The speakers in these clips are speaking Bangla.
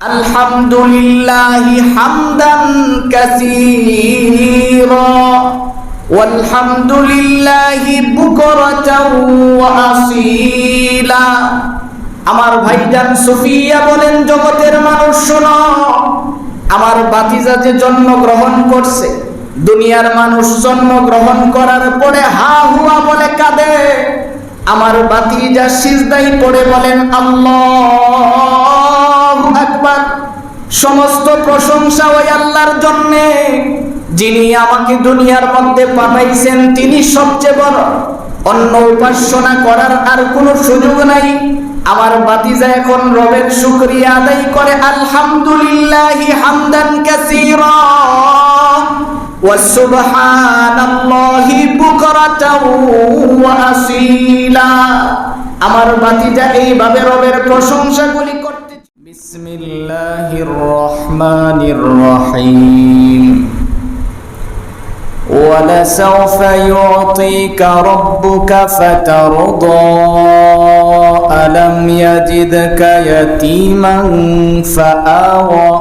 আলহামদুলিল্লাহি হামদান কাসীরা ওয়ালহামদুলিল্লাহি বুকরাতাও ওয়া আসীলা। আমার ভাইজান সুফিয়া বলেন, জগতের মানুষ শোনো, আমার ভাতিজা যে জন্মগ্রহণ করছে, দুনিয়ার মানুষ জন্মগ্রহণ করার পরে হা হুয়া বলে কাঁদে, আমার ভাতিজা সিজদায় পড়ে বলেন আল্লাহু আকবার। সমস্ত প্রশংসা ওই আল্লাহর জন্য, যিনি আমাকে দুনিয়ার মধ্যে পাঠাইছেন, তিনি সবচেয়ে বড়। অন্য উপাসনা করার আর কোনো সুযোগ নাই। আমার ভাতিজা এখন রবের শুকরিয়া আদায় করে, আলহামদুলিল্লাহি হামদান কাসীরা ওয়া সুবহানাল্লাহি বুকরাতাও ওয়া আসীলা। আমার ভাতিজা এইভাবে রবের প্রশংসাগুলি করতে। বিসমিল্লাহির রহমানির রহিম। ولسوف يعطيك ربك فترضى ألم يجدك يتيما فآوى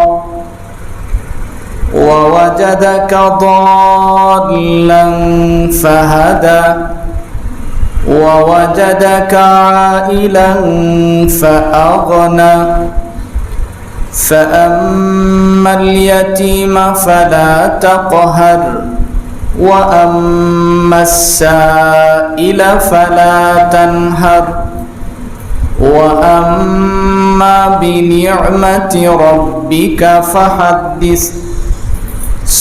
ووجدك ضالا فهدى ووجدك عائلا فأغنى فأما اليتيم فلا تقهر وأما السائل فلا تنهر وأما بنعمة ربك فحدث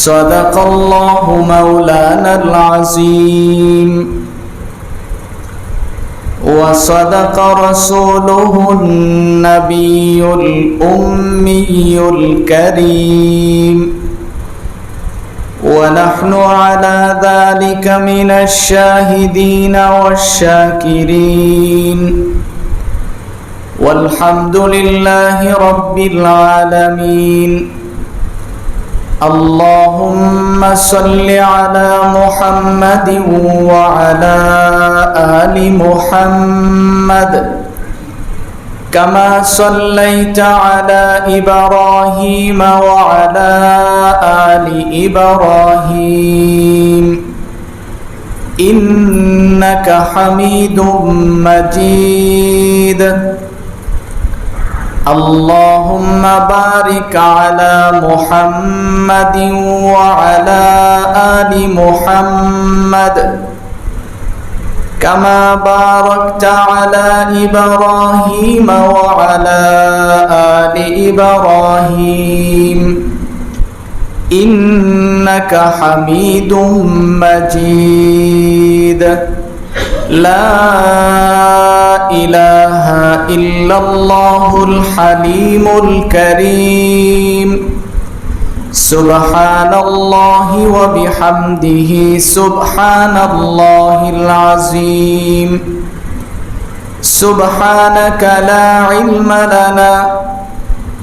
صدق الله مولانا العظيم وصدق رسوله النبي الأمي الكريم ونحن على ذلك من الشاهدين والشاكرين والحمد لله رب العالمين اللهم صل على محمد وعلى آل محمد كما صليت على إبراهيم وعلى آل إبراهيم إنك حميد مجيد اللهم بارك على محمد وعلى آل محمد كما باركت على إبراهيم وعلى آل إبراهيم إنك حميد مجيد لا إله إلا الله الحليم الكريم سبحان الله وبحمده سبحان الله العظيم سبحانك لا علم لنا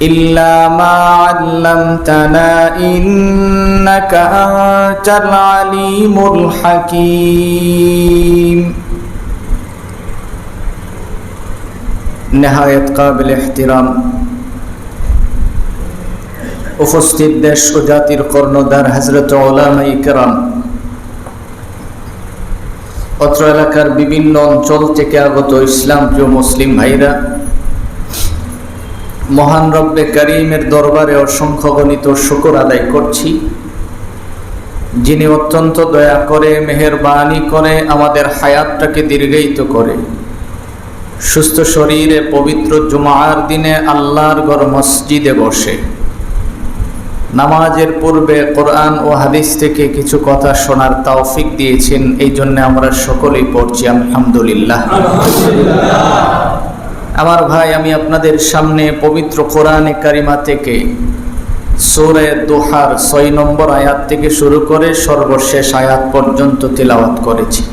إلا ما علمتنا إنك أنت العليم الحكيم نهاية قابل احترام উপস্থিত দেশ ও জাতির কর্ণধার হযরত উলামায়ে কেরাম, অত্র এলাকার বিভিন্ন অঞ্চল থেকে আগত ইসলাম প্রিয় মুসলিম ভাইরা, মহান রব্বে কারীমের দরবারে অসংখ্য গণিত শুকর আদায় করছি, যিনি অত্যন্ত দয়া করে মেহেরবানি করে আমাদের হায়াতটাকে দীর্ঘায়িত করে সুস্থ শরীরে পবিত্র জুমার দিনে আল্লাহর ঘর মসজিদে বসে নামাজের পূর্বে কোরআন ও হাদিস থেকে কিছু কথা শোনার তৌফিক দিয়েছেন। এই জন্য আমরা সকলেই পড়ছি আলহামদুলিল্লাহ। আমার ভাই, আমি আপনাদের সামনে পবিত্র কোরআনে কারিমা থেকে সূরা দুহার ৬ নম্বর আয়াত থেকে শুরু করে সর্বশেষ আয়াত পর্যন্ত তিলাওয়াত করেছি।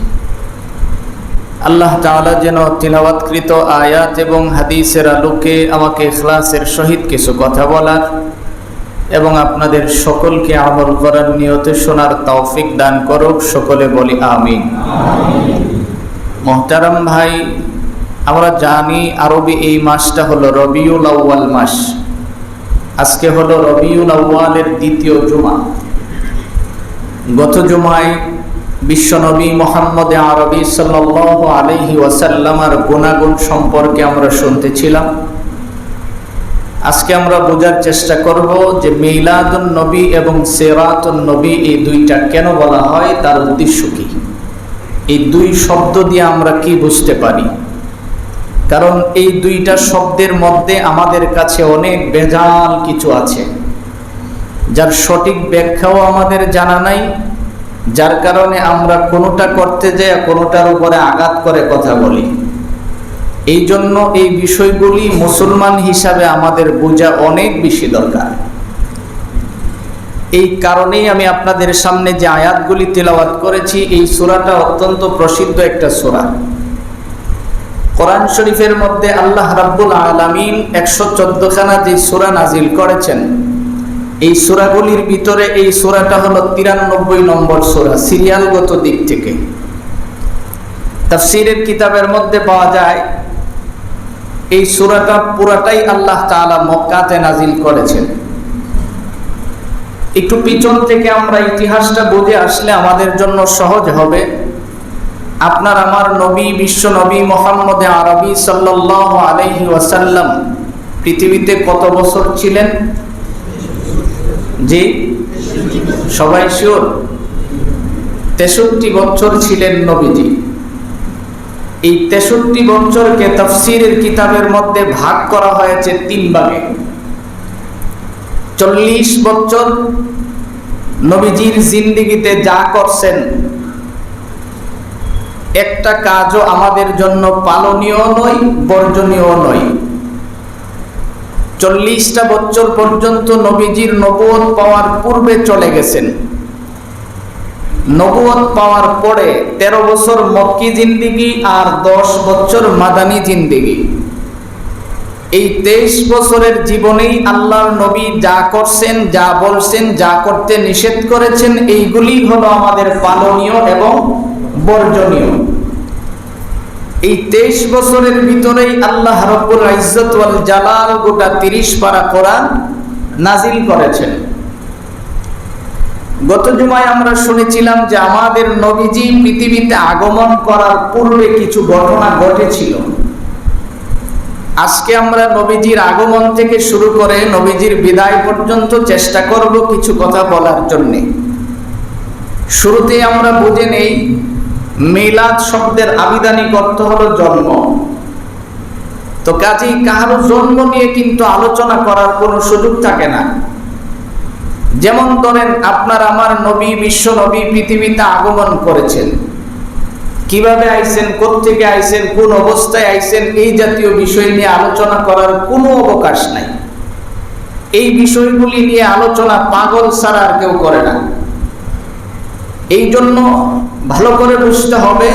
আল্লাহ তাআলা যেন তিলাওয়াতকৃত আয়াত এবং হাদিসের আলোকে আমাকে ইখলাসের সহিত কিছু কথা বলার এবং আপনাদের সকলকে আমল করার নিয়তে শোনার তৌফিক দান করুক। সকলে বলি আমিন। মুহতারাম ভাই, আমরা জানি আরবি এই মাসটা হলো রবিউল আউয়াল মাস। আজকে হলো রবিউল আউয়ালের দ্বিতীয় জুমা। গত জুমায় বিশ্বনবী মুহাম্মদ আরবি সাল্লাল্লাহু আলাইহি ওয়াসাল্লামের গুণাগুণ সম্পর্কে আমরা শুনতেছিলাম। আজকে আমরা বোঝার চেষ্টা করব যে মিলাদুন নবী এবং সিরাতুন নবী এই দুইটা কেন বলা হয়, তার উদ্দেশ্য কি, এই দুই শব্দ দিয়ে আমরা কি বুঝতে পারি। কারণ এই দুইটা শব্দের মধ্যে আমাদের কাছে অনেক ভেজাল কিছু আছে, যার সঠিক ব্যাখ্যাও আমাদের জানা নাই, যার কারণে আমরা কোনোটা করতে যাই কোনোটার উপরে আঘাত করে কথা বলি। এই জন্য এই বিষয়গুলি মুসলমান হিসাবে আমাদের বোঝা অনেক বেশি দরকার। এই কারণেই আমি আপনাদের সামনে যে আয়াতগুলি তেলাওয়াত করেছি, এই সূরাটা অত্যন্ত প্রসিদ্ধ একটা সূরা। কোরআন শরীফের মধ্যে আল্লাহ রাব্বুল আলামিন 114 খানা যে সূরা নাজিল করেছেন, এই সূরাগুলির ভিতরে এই সূরাটা হলো 93 নম্বর সূরা সিরিয়ালগত দিক থেকে। তাফসীরের কিতাবের মধ্যে পাওয়া যায় এই সূরাটা পুরাটাই আল্লাহ তাআলা মক্কাতে নাজিল করেছেন। একটু পিছন থেকে আমরা ইতিহাসটা বুঝে আসলে আমাদের জন্য সহজ হবে। আপনার আমার নবী বিশ্ব নবী মুহাম্মদ আরবি সাল্লাল্লাহু আলাইহি ওয়াসাল্লাম পৃথিবীতে কত বছর ছিলেন? জি, সবাই শিওর? 63 বছর ছিলেন নবীজি। এই 63 বছরকে তাফসীরের কিতাবের মধ্যে ভাগ করা হয়েছে 3 ভাগে। 40 বছর নবীজির জিন্দেগিতে যা করছেন, একটা কাজও আমাদের জন্য পালনীয় নয়, বর্জনীয় নয়। 40টা বছর পর্যন্ত নবীজির নবুয়ত পাওয়ার পূর্বে চলে গেছেন। নবুয়ত পাওয়ার পরে 13 বছর মক্কি জিন্দেগি আর 10 বছর মাদানী জিন্দেগি। এই 23 বছরের জীবনেই আল্লাহর নবী যা করছেন, যা বলছেন, যা করতে নিষেধ করেছেন, এইগুলি হলো আমাদের পালনীয় এবং বর্জনীয়। এই 23 বছরের ভিতরেই আল্লাহ রাব্বুল ইজ্জত ওয়াল জালাল গোটা 30 পারা কোরআন নাজিল করেছেন। গত জুমায় আমরা শুনেছিলাম যে আমাদের নবীজি পৃথিবীতে আগমন করার পূর্বে কিছু ঘটনা ঘটেছিল। আজকে আমরা নবীজির আগমন থেকে শুরু করে নবীজির বিদায় পর্যন্ত চেষ্টা করব কিছু কথা বলার জন্যে। শুরুতেই আমরা বুঝে নেই মিলাদ শব্দের আবিধানিক অর্থ হলো জন্ম। তো কাজেই কারো জন্ম নিয়ে কিন্তু আলোচনা করার কোনো সুযোগ থাকে না। যেমন ধরেন আপনার আমার নবী বিশ্ব নবী পৃথিবীতে আগমন করেছেন, কিভাবে আইছেন, কোত্থেকে আইছেন, কোন অবস্থায় আইছেন, এই জাতীয় বিষয় নিয়ে আলোচনা করার কোনো অবকাশ নাই। এই বিষয়গুলি নিয়ে আলোচনা পাগল ছাড়া আর কেউ করে না। এই জন্য ভালো করে বুঝতে হবে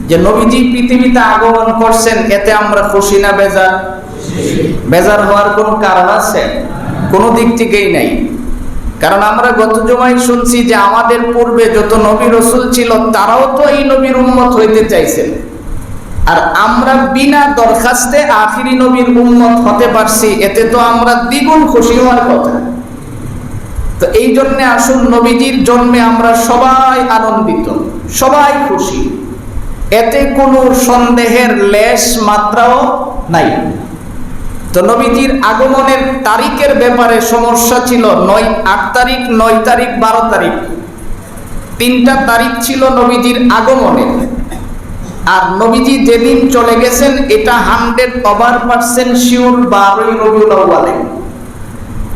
যে নবীজি পৃথিবীতে আগমন করছেন, এতে আমরা খুশি না বেজার? বেজার হওয়ার কোনো কারণ আছে? কোনো দিক থেকেই নাই। কারণ আমরা গত জুমায় শুনছি যে আমাদের পূর্বে যত নবী রাসূল ছিল তারাও তো এই নবীর উম্মত হইতে চাইছেন, আর আমরা বিনা দরখাস্তে আখিরি নবীর উম্মত হতে পারছি, এতে তো আমরা দ্বিগুণ খুশি হওয়ার কথা। তো এই জন্য আসুন নবীজির জন্মে আমরা সবাই আনন্দিত, সবাই খুশি, এতে কোনো সন্দেহের লেশ মাত্রাও নাই। তো নবীজির আগমনের তারিখের ব্যাপারে সমস্যা ছিল। 8 তারিখ, 9 তারিখ, 12 তারিখ, 3টা তারিখ ছিল নবীজির আগমনের। আর নবীজি যেদিন চলে গেছেন এটা 100% শিওর 12ই রবিউল আউয়ালে।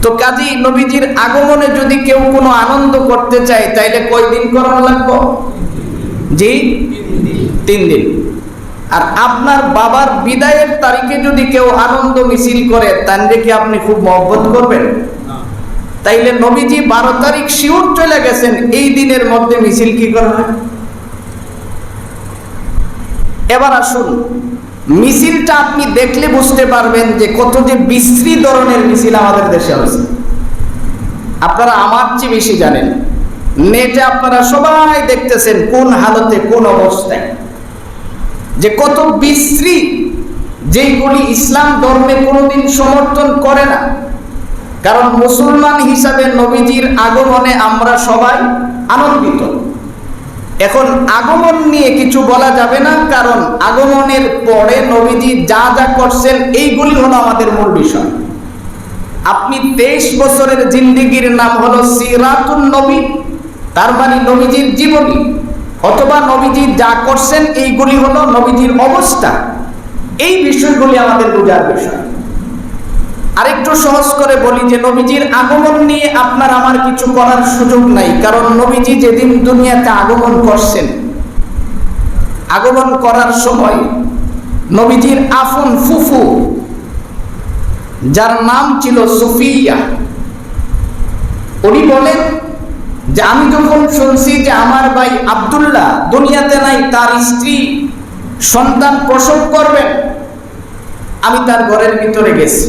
তো কাজী নবীজির আগমনে যদি কেউ কোনো আনন্দ করতে চায় তাইলে কয়দিন করানো লাগবে? জি, 3 দিন। আর আপনার বাবার বিদায়ের তারিখে যদি কেউ আনন্দ মিছিল করে তাহলে কি আপনি খুব মহব্বত করবেন? তাইলে নবীজি 12 তারিখ শিওর চলে গেছেন, এই দিনের মধ্যে মিছিল কি করবে? এবার আসুন মিছিলটা আপনি দেখলে বুঝতে পারবেন যে কত যে বিশ্রী ধরনের মিছিল আমাদের দেশে হয়েছে। আপনারা আমার চেয়ে বেশি জানেন। নেটে আপনারা সবাই দেখতেছেন কোন হালতে, কোন অবস্থায়, যে কত বিশ্রী, যেগুলি ইসলাম ধর্মে কোনোদিন সমর্থন করে না, কারণ মুসলমান হিসাবে নবীজির আগমনে আমরা সবাই আনন্দিত। এখন আগমন নিয়ে কিছু বলা যাবে না, কারণ আগমনের পরে নবীজি যা যা করছেন এইগুলি হলো আমাদের মূল বিষয়। আপনি 23 বছরের জিন্দেগির নাম হলো সিরাতুন নবী, তার মানে নবীজির জীবনী, অথবা নবীজি যা করছেন এইগুলি হলো নবীজির অবস্থা। এই বিষয়গুলি আমাদের বোঝার বিষয়। আরেকটু সহজ করে বলি যে নবীজির আগমন নিয়ে আপনার আমার কিছু করার সুযোগ নাই, কারণ নবীজি যেদিন দুনিয়াতে আগমন করছেন, আগমন করার সময় নবীজির আপন ফুফু, যার নাম ছিল সুফিয়া, উনি বলেন যে আমি যখন শুনছি যে আমার ভাই আব্দুল্লাহ দুনিয়াতে নাই, তার স্ত্রী সন্তান প্রসব করবেন, আমি তার ঘরের ভিতরে গেছি।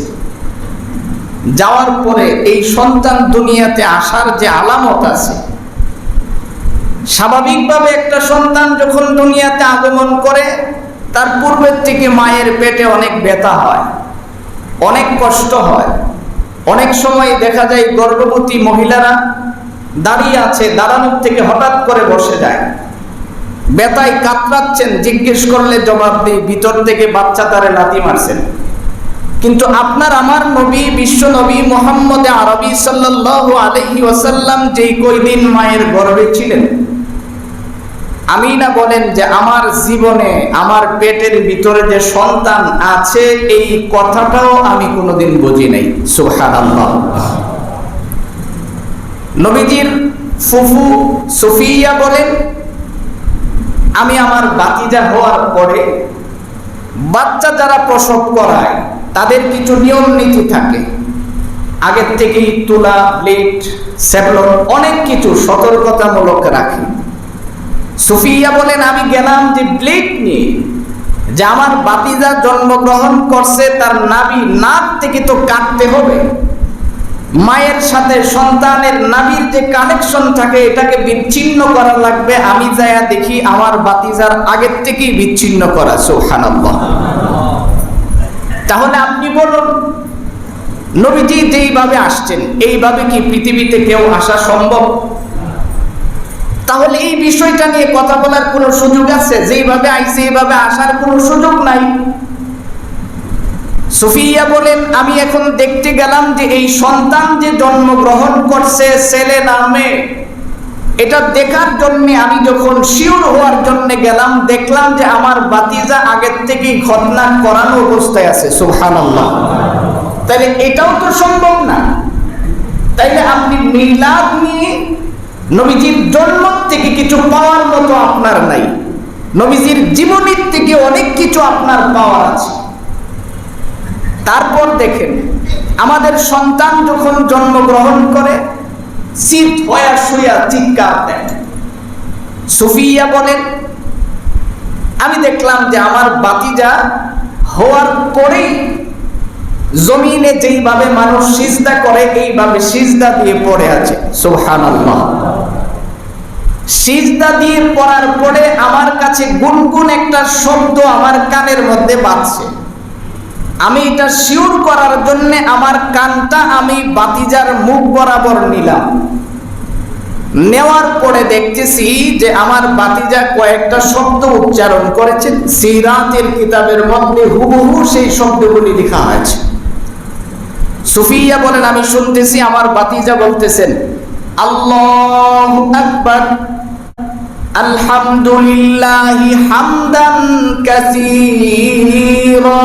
যাওয়ার পরে এই সন্তান দুনিয়াতে আসার যে আলামত আছে, স্বাভাবিকভাবে একটা সন্তান যখন দুনিয়াতে আগমন করে তার পূর্বের থেকে মায়ের পেটে অনেক ব্যথা হয়, অনেক কষ্ট হয়। অনেক সময় দেখা যায় গর্ভবতী মহিলারা দাঁড়িয়ে আছে, দাঁড়ানোর থেকে হঠাৎ করে বসে যায়, ব্যথায় কাতরাচ্ছেন, জিজ্ঞেস করলে জবাব দেই ভিতর থেকে বাচ্চা তারে লাথি মারছেন। কিন্তু আপনার আমার নবী, বিশ্ব নবী মুহাম্মদ আরবি সাল্লাল্লাহু আলাইহি ওয়াসাল্লাম যেই কয়দিন মায়ের গর্ভে ছিলেন, আমিনা বলেন যে আমার জীবনে আমার পেটের ভিতরে যে সন্তান আছে এই কথাটাও আমি কোনোদিন বুঝি নাই। সুবহানাল্লাহ। নবীজির ফুফু সুফিয়া বলেন, আমি আমার বাতিজা হওয়ার পরে বাচ্চা যারা প্রসব করায় তাদের কিছু নিয়ম নীতি থাকে, আগের থেকেই তুলা, প্লেট, সেভলন অনেক কিছু সতর্কতামূলক রাখি। সুফিয়া বলেন আমি গেলাম যে প্লেট নিয়ে, যে আমার বাতিজা জন্মগ্রহণ করছে, তার নাক থেকে তো কাটতে হবে, মায়ের সাথে সন্তানের নাভির যে কানেকশন থাকে এটাকে বিচ্ছিন্ন করা লাগবে। আমি যায়া দেখি আমার বাতিজার আগের থেকেই বিচ্ছিন্ন করা। সুবহানাল্লাহ। তাহলে আপনি বলুন, নবীজি যেইভাবে আসছেন এইভাবে কি পৃথিবীতে কেউ আসা সম্ভব? তাহলে এই বিষয়টা নিয়ে কথা বলার কোনো সুযোগ আছে? যেইভাবে আইছে এইভাবে আসার কোনো সুযোগ নাই। সুফিয়া বলেন আমি এখন দেখতে গেলাম যে এই সন্তান যে জন্মগ্রহণ করছে ছেলে না মেয়ে, এটা দেখার জন্য আমি যখন শিওর হওয়ার জন্য গেলাম, দেখলাম যে আমার বাতিজা আগের থেকেই খতনা করানো অবস্থায় আছে। সুবহানাল্লাহ। তাহলে এটাও তো সম্ভব না। তাইলে আপনি মিলাদ নিয়ে নবীজির জন্ম থেকে কিছু পাওয়ার মতো আপনার নাই, নবীজির জীবনীর থেকে অনেক কিছু আপনার পাওয়ার আছে। তারপর দেখেন আমাদের সন্তান যখন জন্মগ্রহণ করে সিট হয়ে শুয়া চিৎকার দেয়। সুফিয়া বলেন আমি দেখলাম যে আমার বাতিজা হওয়ার পরেই জমিনে যেইভাবে মানুষ সিজদা করে এইভাবে সিজদা দিয়ে পড়ে আছে। সুবহানাল্লাহ। সিজদা দিয়ে পড়ার পরে আমার কাছে গুনগুন একটা শব্দ আমার কানের মধ্যে বাজছে। আমি এটা শিওর করার জন্য আমার কানটা আমি বাতিজার মুখ বরাবর নিলাম। নেওয়ার পরে দেখতেছি যে আমার বাতিজা কয়েকটা শব্দ উচ্চারণ করেছেন, সিরাতের কিতাবের মধ্যে হুবহু সেই শব্দগুলি লেখা হয়েছে। সুফিয়া বলেন আমি শুনতেছি আমার বাতিজা বলতেছেন আল্লাহু আকবার, আলহামদুলিল্লাহি হামদান কাসীরা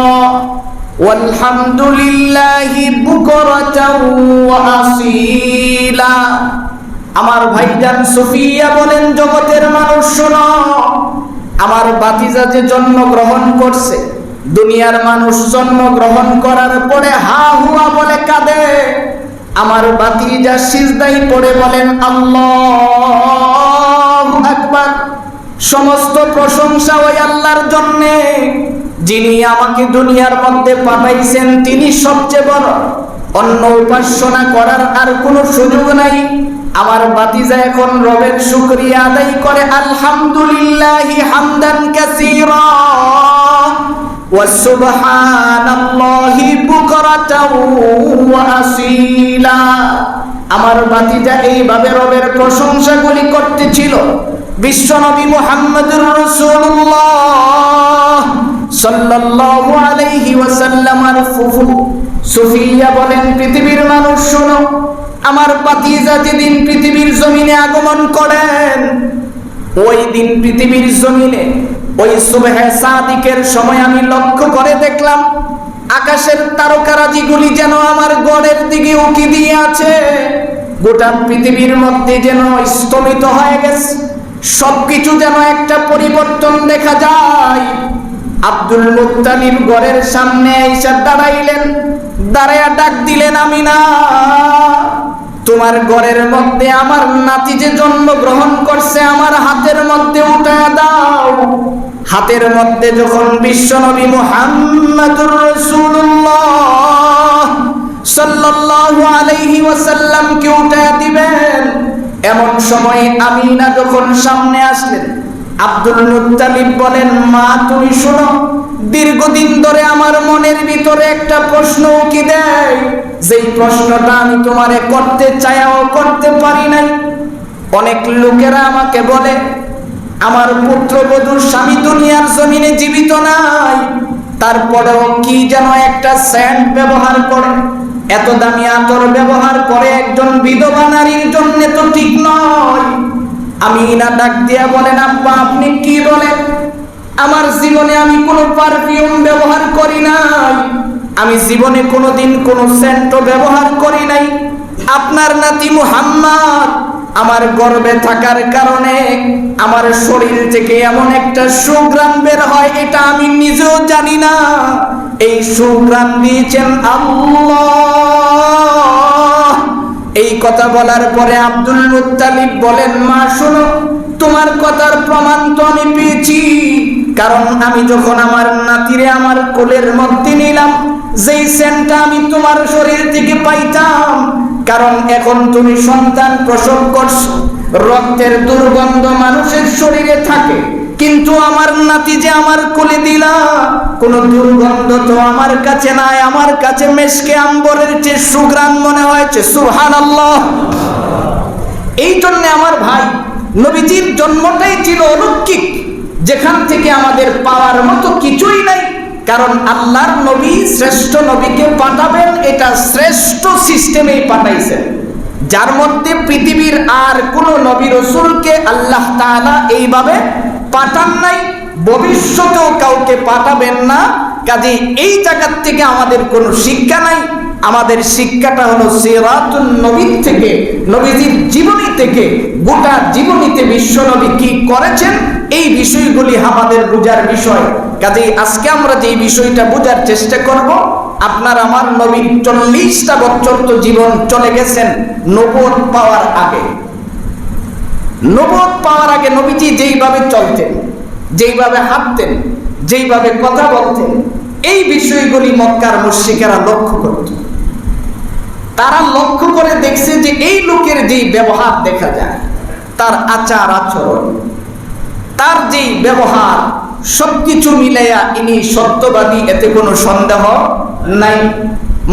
ওয়ালহামদুলিল্লাহি বুকরাতাও ওয়া আসীলা। আমার ভাইজান সুফিয়া বলেন জগতের মানুষ শোনো, আমার বাতিজা যে জন্মগ্রহণ করছে, দুনিয়ার মানুষ জন্মগ্রহণ করার পরে হা হুয়া বলে কাঁদে, আমার বাতিজা সিজদায় পড়ে বলেন আল্লাহু আকবার। সমস্ত প্রশংসা ওই আল্লাহর জন্য যিনি আমাকে দুনিয়ার মধ্যে পাঠাইছেন, তিনি সবচেয়ে বড়, অন্য উপাসনা করার আর কোনো সুযোগ নাই। আমার বাতিজা এখন রবের শুকরিয়া আদায় করে আলহামদুলিল্লাহি হামদান কাসীরা ওয়া সুবহানাল্লাহি বুকরাতাও ওয়া আসীলা। জামিলা, আমার ভাতিজা এইভাবে রবের প্রশংসাগুলি করতেছিল। বিশ্বনবী মুহাম্মদুর রাসূলুল্লাহ সাল্লাল্লাহু আলাইহি ওয়াসাল্লামের ফুফু সুফিয়া বলেন, পৃথিবীর মানুষ শোনো, আমার ভাতিজা যেদিন পৃথিবীর জমিনে আগমন করেন, ওই দিন পৃথিবীর জমিনে ওই সুবহে সাদিকের সময় আমি লক্ষ্য করে দেখলাম আকাশের তারকারাজিগুলি যেন আমার গড়ের দিকে উকি দিয়ে আছে। গোটা পৃথিবীর মধ্যে যেন স্তম্ভিত হয়ে গেছে, সবকিছু যেন একটা পরিবর্তন দেখা যায়। আব্দুল মুত্তালিব ঘরের সামনে এসে দাঁড়াইলেন, দাঁড়ায়া ডাক দিলেন, আমিনা, তোমার ঘরের মধ্যে আমার নাতি যে জন্মগ্রহণ করছে আমার হাতের মধ্যে উঠায়া দাও। হাতের মধ্যে যখন বিশ্বনবী মুহাম্মদুর রাসূলুল্লাহ সাল্লাল্লাহু আলাইহি ওয়াসাল্লাম কে উঠায়া দিবেন, এমন সময় আমিনা যখন সামনে আসলেন, আব্দুল মুত্তালিব বলেন, মা তুমি শোনো, দীর্ঘদিন ধরে আমার মনের ভিতরে একটা প্রশ্ন উকি দেয়, যেই প্রশ্নটা আমি তোমারে করতে চাইও করতে পারি নাই। অনেক লোকেরা আমাকে বলে আমার পুত্রবধূর স্বামী দুনিয়ার জমিনে জীবিত নাই, তারপরেও কি যেন একটা সেন্ট ব্যবহার করে, এত দামি আতর ব্যবহার করে একজন বিধবা নারীর জন্য তো ঠিক নয়। আমিনা ডাক দিয়া বলেন, আব্বা আপনি কি বলেন? আমার জীবনে আমি কোনো পারফিউম ব্যবহার করি নাই, আমি জীবনে কোনোদিন কোনো সেন্ট ব্যবহার করি নাই। আপনার নাতি মুহাম্মদ আমার গর্ভে থাকার কারণে আমার শরীর থেকে এমন একটা সুঘ্রাণ বের হয়, এটা আমি নিজেও জানি না। এই সুঘ্রাণ দিয়েছেন আল্লাহ। এই কথা বলার পরে আব্দুল মুত্তালিব বলেন, মা শোনো, তোমার কথার প্রমাণ তো আমি পেয়েছি, কারণ আমি যখন আমার নাতিরে আমার কোলের মধ্যে নিলাম, যেই সেন্টটা আমি তোমার শরীর থেকে পাইতাম, কারণ এখন তুমি সন্তান প্রসব করছো, রক্তের দুর্গন্ধ মানুষের শরীরে থাকে, কিন্তু আমার নাতি যে আমার কোলে দিলা, কোন দুর্গন্ধ তো আমার কাছে নাই, আমার কাছে মেশকে আম্বরের চেয়ে সুঘ্রাণ মনে হয়েছে। সুবহানাল্লাহ। এই জন্য আমার ভাই, নবীজির জন্মটাই ছিল অলৌকিক, যেখান থেকে আমাদের পাওয়ার মতো কিছুই নাই। কারণ আল্লাহর নবী শ্রেষ্ঠ নবীকে পাঠাবেন, এটা শ্রেষ্ঠ সিস্টেমেই পাঠাইছেন, যার মধ্যে পৃথিবীর আর কোন নবী রাসূলকে আল্লাহ তাআলা এইভাবে পাঠান নাই, ভবিষ্যতেও কাউকে পাঠাবেন না। কাজে এই জায়গা থেকে আমাদের কোনো শিক্ষা নাই, আমাদের শিক্ষাটা হলো সিরাতুন নবী থেকে, নবীজির জীবনী থেকে। গোটা জীবনীতে বিশ্বনবী কি করেছেন এই বিষয়গুলি আমাদের বোঝার বিষয়। কাজেই আজকে আমরা যে বিষয়টা বোঝার চেষ্টা করব, আপনার আমার নবী 40টা বছর তো জীবন চলে গেছেন নবুয়ত পাওয়ার আগে। নবুয়ত পাওয়ার আগে নবীজি যেইভাবে চলতেন, যেইভাবে হাঁটতেন, যেইভাবে কথা বলতেন, এই বিষয়গুলি মক্কার মুশরিকেরা লক্ষ্য করত। তারা লক্ষ্য করে দেখছে যে এই লোকের যেই ব্যবহার দেখা যায়, তার আচার আচরণ, তার যেই ব্যবহার, সবকিছু মিলাইয়া ইনি সত্যবাদী, এতে কোনো সন্দেহ নাই।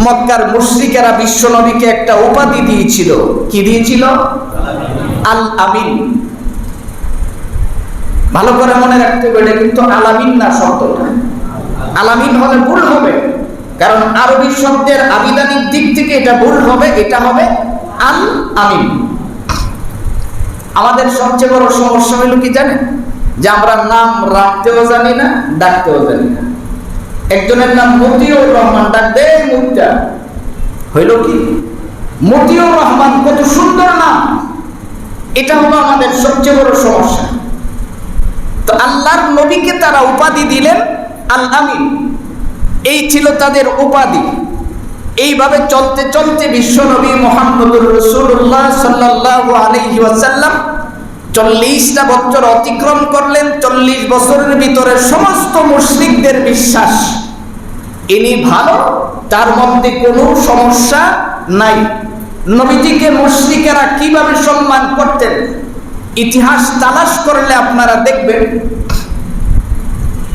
মক্কার মুশরিকেরা বিশ্বনবীকে একটা উপাধি দিয়েছিল। কি দিয়েছিল? আল আমিন। ভালো করে মনে রাখতে হবে, কিন্তু আলামিন না শব্দটা। আলামিন হলে ভুল হবে, কারণ আরবি শব্দের আবিধানিক দিক থেকে এটা ভুল হবে, এটা হবে আল আমিন। আমাদের সবচেয়ে বড় সমস্যা হইল কি জানেন? যে আমরা নাম রাখতেও জানি না, ডাকতেও জানি না। একজনের নাম মতিউর রহমান, ডাক দে মুক্তা, হইল কি মতিউর রহমান, কত সুন্দর নাম। এটা হলো আমাদের সবচেয়ে বড় সমস্যা। তো আল্লাহর নবীকে তারা উপাধি দিলেন আল আমিন, এই ছিল তাদের উপাধি। এইভাবে চলতে চলতে বিশ্বনবী মুহাম্মদুর রাসূলুল্লাহ সাল্লাল্লাহু আলাইহি ওয়াসাল্লাম 40টা বছর অতিক্রম করলেন। 40 বছরের ভিতরে সমস্ত মুশরিকদের বিশ্বাস ইনি ভালো, তার মধ্যে কোনো সমস্যা নাই। নবীজিকে মুশরিকেরা কিভাবে সম্মান করতেন, ইতিহাস তালাশ করলে আপনারা দেখবেন,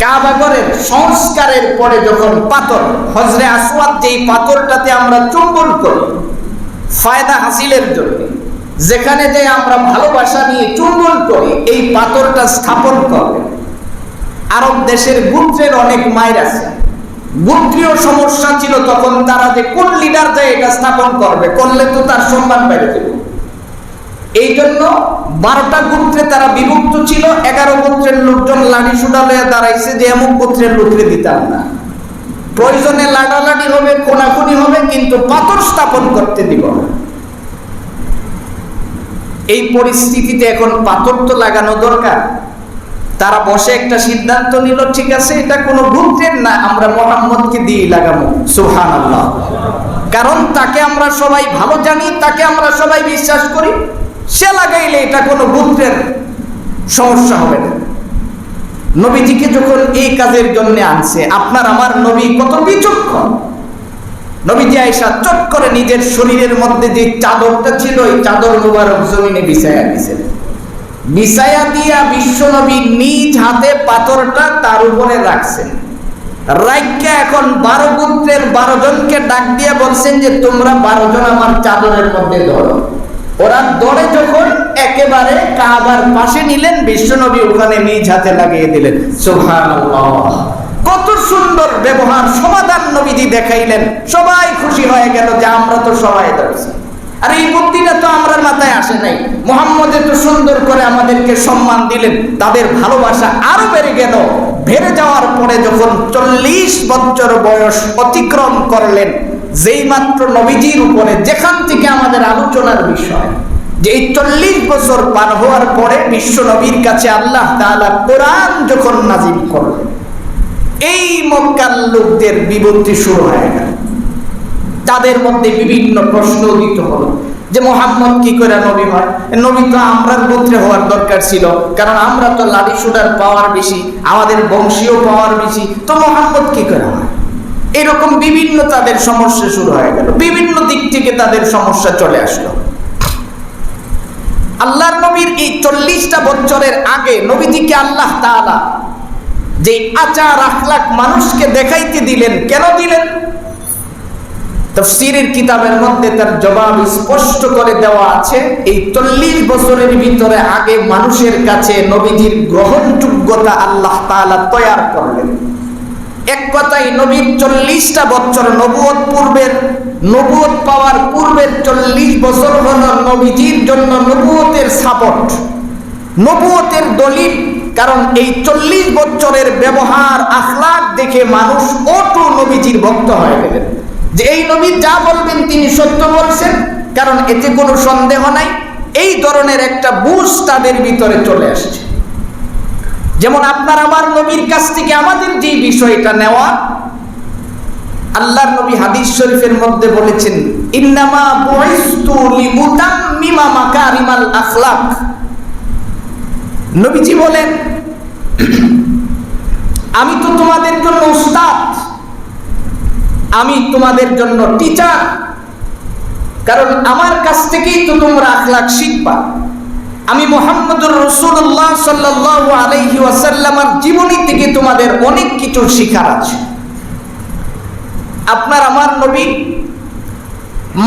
কাবা ঘরের সংস্কারের পরে যখন পাথর, হজরে আসওয়াদ যেই পাথরটাতে আমরা চুম্বন করি, ফায়দা হাসিলের জন্য, যেখানে যে আমরা ভালোবাসা নিয়ে চুম্বন করি, এই পাথরটা স্থাপন করবে। আরব দেশের গোত্রের অনেক মায়ের আছে, গোত্রীয় সমস্যা ছিল তখন, তারা যে কোন লিডার যায় এটা স্থাপন করবে, করলে তো তার সম্মান বেড়ে যাবে। এই জন্য 12টা গোত্রে তারা বিভক্ত ছিল। 11 গোত্রের লোকজন লাঠি সুটা লয়ে দাঁড়াইছে যে এমন গোত্রের লোকরে দিতাম না, প্রয়োজনে লাগালাগি হবে, খুনাখুনি হবে, কিন্তু পাথর স্থাপন করতে দিব না। এই পরিস্থিতিতে এখন পাথর তো লাগানো দরকার। তারা বসে একটা সিদ্ধান্ত নিল, ঠিক আছে এটা কোনো গোত্রের না, আমরা মুহাম্মদকে দিয়ে লাগাবো। সুবহানাল্লাহ। কারণ তাকে আমরা সবাই ভালো জানি, তাকে আমরা সবাই বিশ্বাস করি, সে লাগাইলে এটা কোনো গোত্রের সমস্যা হবে না। নবীজিকে যখন এই কাজের জন্য আনছে, আপনার আমার নবী কত বিচক্ষণ। নবীজি আয়েশা চট করে নিজের শরীরের মধ্যে যে চাদরটা ছিল, এই চাদর মুবারক জমিনে বিছায়া দিয়েছেন। বিছায়া দিয়া বিশ্ব নবী নিজ হাতে পাথরটা তার উপরে রাখছেন। রাইখা এখন 12 গোত্রের 12 জনকে ডাক দিয়ে বলছেন যে তোমরা 12 জন আমার চাদরের মধ্যে ধরো। ওরা দৌড়ে যখন একেবারে কাবার পাশে নিলেন, বিশ্বনবী ওখানে নিজ হাতে লাগিয়ে দিলেন। সুবহানাল্লাহ। কত সুন্দর ব্যবহার, সমাধান নবীজি দেখাইলেন। সবাই খুশি হয়ে গেল যে আমরা তো সবাই ধরছি। আর এই বুদ্ধিটা তো আমার মাথায় আসে নাই। মুহাম্মদ এত সুন্দর করে আমাদেরকে সম্মান দিলেন, তাদের ভালোবাসা আরো বেড়ে গেল। বেড়ে যাওয়ার পরে যখন 40 বছর বয়স অতিক্রম করলেন, যেই মাত্র নবীজির উপরে, যেখান থেকে আমাদের আলোচনার বিষয়, যে এই 40 বছর পার হওয়ার পরে বিশ্ব নবীর কাছে আল্লাহ তাআলা কোরআন যখন নাজিল করলেন, এই মক্কার লোকদের বিপত্তি শুরু হয়ে গেল। তাদের মধ্যে বিভিন্ন প্রশ্ন উদিত হলো যে মুহাম্মদ কি করে নবী হয়? নবী তো আমরা গোত্রে হওয়ার দরকার ছিল, কারণ আমরা তো লাঠি শুটার পাওয়ার বেশি, আমাদের বংশীয় পাওয়ার বেশি, তো মুহাম্মদ কি করে হয়? এরকম বিভিন্ন তাদের সমস্যা শুরু হয়ে গেল। বিভিন্ন দিক থেকে তাদের সমস্যা চলে আসলো। আল্লাহর নবীর এই 40টা বছরের আগে নবীজিকে আল্লাহ তাআলা যে আচার আখলাক মানুষকে দেখাইতে দিলেন, কেন দিলেন? তাফসীরের কিতাবের মধ্যে তার জবাব স্পষ্ট করে দেওয়া আছে। এই 40 বছরের ভিতরে আগে মানুষের কাছে নবীজির গ্রহণযোগ্যতা আল্লাহ তাআলা তৈরি করলেন। এক কথাই নবীর 40টা বছর নবুয়ত পাওয়ার পূর্বের 40 বছর হলো নবীজির জন্য নবুয়তের সাপোর্ট, নবুয়তের দলিল। কারণ এই 40 বছরের ব্যবহার আখলাক দেখে মানুষ অটো নবীজির ভক্ত হয়ে গেলেন, যে এই নবী যা বলবেন তিনি সত্য বলছেন, কারণ এতে কোনো সন্দেহ নাই। এই ধরনের একটা বুঝ তাদের ভিতরে চলে আসছে। যেমন আপনার আমার নবীর কাছ থেকে আমাদের যে বিষয়টা নেওয়া, আল্লাহর নবী হাদিস শরীফের মধ্যে বলেছেন, ইন্নামা বুইসতু লিউতাম্মিমা মাকারিমাল আখলাক। নবীজি বলেন, আমি তো তোমাদের জন্য উস্তাদ, আমি তোমাদের জন্য টিচার, কারণ আমার কাছ থেকেই তো তোমরা আখলাক শিখবা। আমি মুহাম্মদুর রাসূলুল্লাহ সাল্লাল্লাহু আলাইহি ওয়াসাল্লামের জীবনী থেকে তোমাদের অনেক কিছু শেখার আছে। আপনার আমার নবী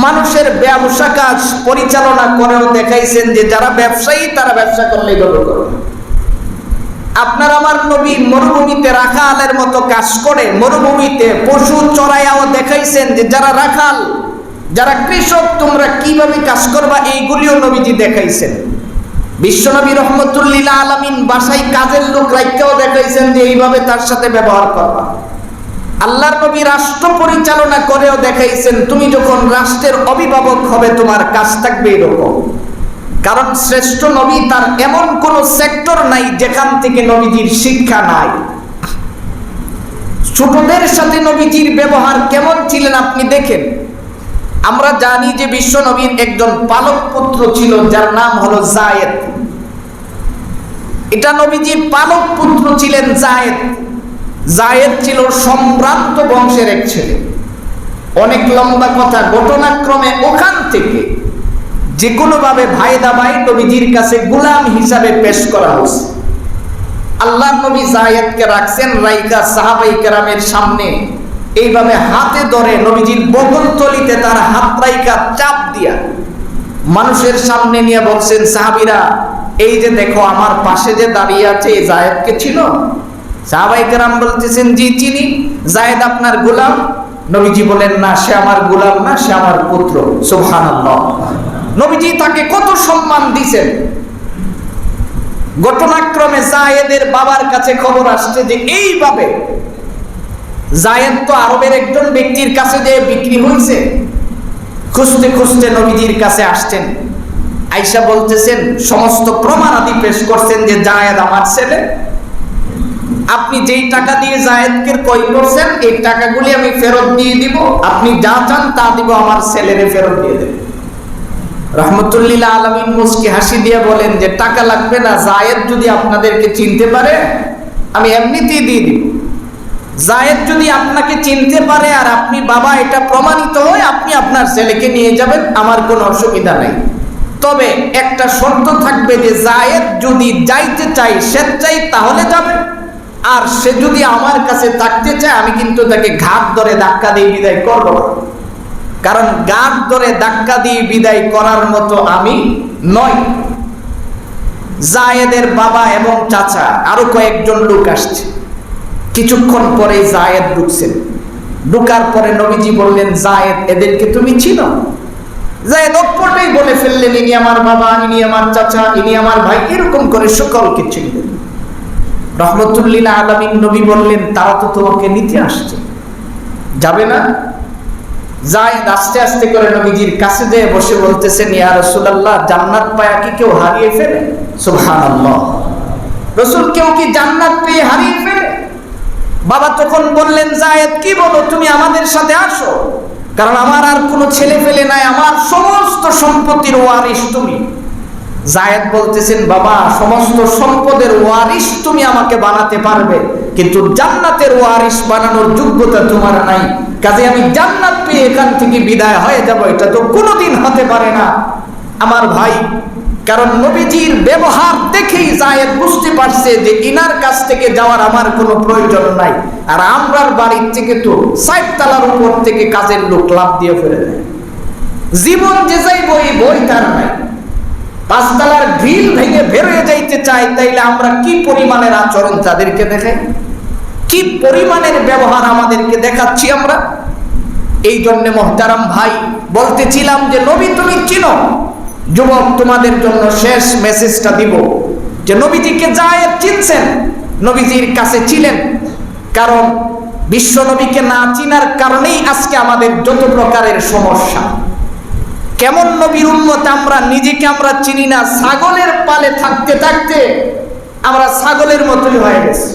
মানুষের ব্যবসা কাজ পরিচালনা করেও দেখাইছেন যে যারা ব্যবসায়ী তারা ব্যবসা করলেই ভালো করবে। আপনার আমার নবী মরুভূমিতে রাখালের মতো কাজ করে, মরুভূমিতে পশু চড়াইয়াও দেখাইছেন যে যারা রাখাল, যারা কৃষক, তোমরা কিভাবে কাজ করবা, এইগুলিও নবীজি দেখাইছেন। বিশ্বনবী রহমতুল্লিল আলামিন বাসায় কাজের লোক রাখতেও দেখাইছেন যে এইভাবে তার সাথে ব্যবহার করবা। আল্লাহর নবী রাষ্ট্র পরিচালনা করেও দেখাইছেন, তুমি যখন রাষ্ট্রের অভিভাবক হবে তোমার কাজ থাকবে এরকম। কারণ শ্রেষ্ঠ নবী, তার এমন কোন সেক্টর নাই যেখান থেকে নবীজির শিক্ষা নাই। ছোটদের সাথে নবীজির ব্যবহার কেমন ছিলেন আপনি দেখেন। আমরা জানি যে বিশ্ব নবীর একজন পালক পুত্র ছিল যার নাম হলো যায়েদ। এটা নবীজির পালক পুত্র ছিলেন যায়েদ। যায়েদ ছিল সম্ভ্রান্ত বংশের এক ছেলে। অনেক লম্বা কথা, ঘটনাক্রমে ওখান থেকে যে কোনো ভাবে ভাই দাবাই নবীজির কাছে গোলাম হিসাবে পেশ করা হয়েছে। আল্লাহর নবী যায়েদকে রাখছেন, রাইকা সাহাবায়ে কেরামের সামনে এইভাবে হাতে ধরে নবীজির বগলতলিতে তার হাত রাইখা চাপ দিয়া মানুষের সামনে নিয়ে বলছেন, সাহাবীরা এই যে দেখো আমার পাশে যে দাঁড়িয়ে আছে এই যায়েদকে চিনো? সাহাবায়ে কেরাম বলতেছেন, জি চিনি। যায়েদ আপনার গোলাম? নবীজি বলেন, না, সে আমার গোলাম না, সে আমার পুত্র। সুবহানাল্লাহ। নবীজি তাকে কত সম্মান দিয়েছেন। ঘটনাক্রমে যায়েদের বাবার কাছে খবর আসছে যে এইভাবে যায়েদ তো আরবের একজন ব্যক্তির কাছে যে বিক্রি হয়েছে। খুঁজতে খুঁজতে নবীজির কাছে আসছেন। আয়েশা বলতেছেন, সমস্ত প্রমাণ আদি পেশ করছেন যে যায়েদ আমার ছেলে। আপনি যেই টাকা দিয়ে যায়েদকে ক্রয় করছেন এই টাকাগুলি আমি ফেরত দিয়ে দিব, আপনি যা চান তা দিব, আমার ছেলেরে ফেরত দিয়ে দেব। রহমতুল্লিল আলামিন মুস্কি হাসি দিয়ে বলেন যে টাকা লাগবে না, যায়েদ যদি আপনাদেরকে চিনতে পারে আমি এমনিতেই দিয়ে দিব। যায়েদ যদি আপনাকে চিনতে পারে আর আপনি বাবা এটা প্রমাণিত হয়, আপনি আপনার ছেলেকে নিয়ে যাবেন, আমার কোনো অসুবিধা নেই। তবে একটা শর্ত থাকবে যে যায়েদ যদি যাইতে চাই স্বেচ্ছায় তাহলে যাবে, আর সে যদি আমার কাছে থাকতে চায় আমি কিন্তু তাকে ঘাট ধরে ধাক্কা দিয়ে বিদায় করব না। কারণ ঘাট ধরে ধাক্কা দিয়ে বিদায় করার মতো আমি নই। যায়েদের বাবা এবং চাচা আরো কয়েকজন লোক আসছে। কিছুক্ষণ পরে যায়েদ ঢুকছেন। ঢুকার পরে নবীজি বললেন, যায়েদ এদেরকে তুমি চিনো? যায়েদ অপরটাই বলে ফেললেন, ইনি আমার বাবা, ইনি আমার চাচা, ইনি আমার ভাই, এরকম করে সকলকে চিনলেন। রহমতুল্লিল আলামিন নবী বললেন, তারা তো তোমাকে নিতে আসছে, যাবে না? যায়েদ আস্তে আস্তে করে নবীজির কাছে যেয়ে বসে বলতেছেন, ইয়া রাসূলুল্লাহ, জান্নাত পায়া কি কেউ হারিয়ে ফেলে? সুবহানাল্লাহ। রাসূল কেউ কি জান্নাত পেয়ে হারিয়ে ফেলে? বাবা তখন বললেন, যায়েদ কি বলো, তুমি আমাদের সাথে আসো, কারণ আমার আর কোনো ছেলে ফেলে নাই, আমার সমস্ত সম্পত্তির ওয়ারিশ তুমি। যায়েদ বলতেছেন, বাবা সমস্ত সম্পদের ওয়ারিশ তুমি আমাকে বানাতে পারবে, কিন্তু জান্নাতের ওয়ারিশ বানানোর যোগ্যতা তোমার নাই। কাজে আমি জান্নাত পেয়ে এখান থেকে বিদায় হয়ে যাব, এটা তো কোনোদিন হতে পারে না আমার ভাই। কারণ নবীজির ব্যবহার দেখেই যায়েদ বুঝতে পারছে যে ইনার কাছ থেকে যাওয়ার আমার কোনো প্রয়োজন নাই। আর আমরার বাড়ির থেকে তো ৬০ তলার উপর থেকে কাজের লোক লাভ দিয়ে ফেলে দেয়। জীবন যে যাইব এই বই তার নাই। ৫ তলার গ্রিল ভেঙে বেরোয় যাইতে চাই, তাইলে আমরা কি পরিমাণের আচরণ তাদেরকে দেখাই, কি পরিমাণের ব্যবহার আমাদেরকে দেখাচ্ছি আমরা। এই জন্য মুহতারাম ভাই বলতেছিলাম যে নবী তুমি চিনো। যুবক, তোমাদের জন্য শেষ মেসেজটা দিব যে নবীজিকে যায়েদ চিনছেন, নবীজির কাছে ছিলেন। কারণ বিশ্ব নবীকে না চিনার কারণেই আজকে আমাদের যত প্রকারের সমস্যা। কেমন নবীর উম্মত আমরা, নিজেকে আমরা চিনি না। ছাগলের পালে থাকতে থাকতে আমরা ছাগলের মতোই হয়ে গেছি।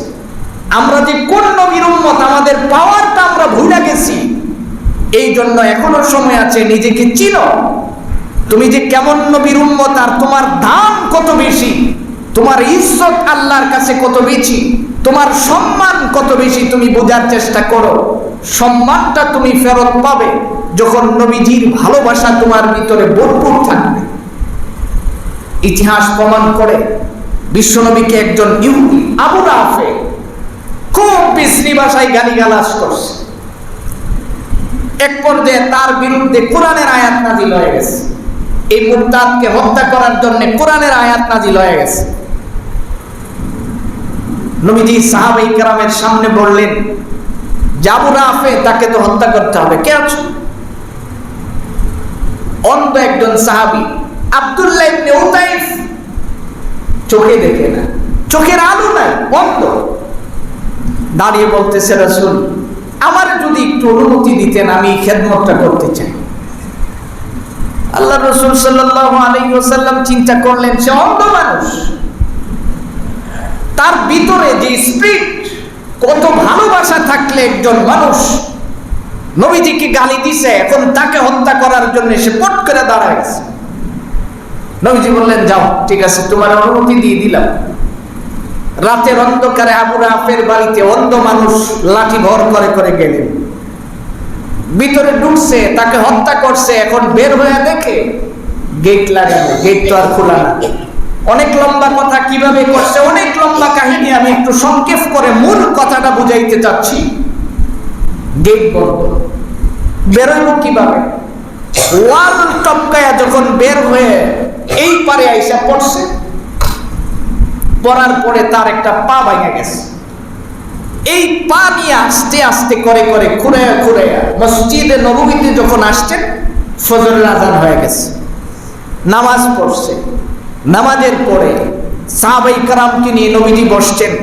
আমরা যে কোন নবীর উম্মত আমাদের পাওয়ারটা আমরা ভুলে গেছি। এই জন্য এখনো সময় আছে, নিজেকে চিনো। তুমি যে কেমন নবীর উম্মত আর তোমার দাম কত বেশি, তোমার ইজ্জত আল্লাহর কাছে কত বেশি, তোমার সম্মান কত বেশি তুমি বোঝার চেষ্টা করো। সম্মানটা তুমি ফেরত পাবে যখন নবীজির ভালোবাসা তোমার ভিতরে ভরপুর থাকবে। ইতিহাস প্রমাণ করে বিশ্বনবীকে একজন ইহুদি আবু রাফে খুব বিশ্রী ভাষায় গালিগালাজ করছে। এক পর্যায়ে তার বিরুদ্ধে কোরআনের আয়াত নাযিল হয়ে গেছে। এই মুরতাদকে হত্যা করার জন্য কোরআনের আয়াত নাযিল হয়ে গেছে। নবীজি সাহাবায়ে কেরামের সামনে বললেন, আবু রাফে তাকে তো হত্যা করতে হবে। কে আছো? অন্ধ একজন সাহাবী আব্দুল্লাহ ইবনে উতাইফ, চোখে দেখে না, চোখের আলো নাই, অন্ধ, দাঁড়িয়ে বলতেছে, রাসূল আমার যদি একটু অনুমতি দিতেন, আমি খেদমতটা করতে চাই। আল্লাহ রাসূল সাল্লাল্লাহু আলাইহি ওয়াসাল্লাম চিন্তা করলেন, সে অন্ধ মানুষ, তার ভিতরে যে স্পিরিট, কত ভালোবাসা থাকলে একজন মানুষ নবীজিকে গালি দিছে, এখন তাকে হত্যা করার জন্য সে পট করে দাঁড়ায় গেছে। নবীজি বললেন, যাও, ঠিক আছে, তোমার অনুমতি দিয়ে দিলাম। রাতের অন্ধকারে আবু রাফের বাড়িতে অন্ধ মানুষ লাঠি ভর করে করে গেলেন, ভিতরে ঢুকছে, তাকে হত্যা করছে। এখন বের হয়ে দেখে গেট লাগানো, গেট তো আর খোলা না। অনেক লম্বা কথা, কিভাবে করছে অনেক লম্বা কাহিনী, আমি একটু সংক্ষেপ করে মূল কথাটা বুঝাইতে চাচ্ছি। গেট বন্ধ, বেরোইব কিভাবে? ওয়াল টপকায়া যখন বের হয়ে এই পারে আইসা পড়ছে, পড়ার পরে তার একটা পা ভাঙা গেছে। এই পা নিয়ে আস্তে আস্তে করে করে খুঁড়াইয়া খুঁড়াইয়া মসজিদে নববীতে যখন আসছেন, ফজরের আজান হয়ে গেছে। নামাজ পড়ছে, নামাজের পরে সাহাবাই কারামকে নিয়ে নবীজি বসছেন।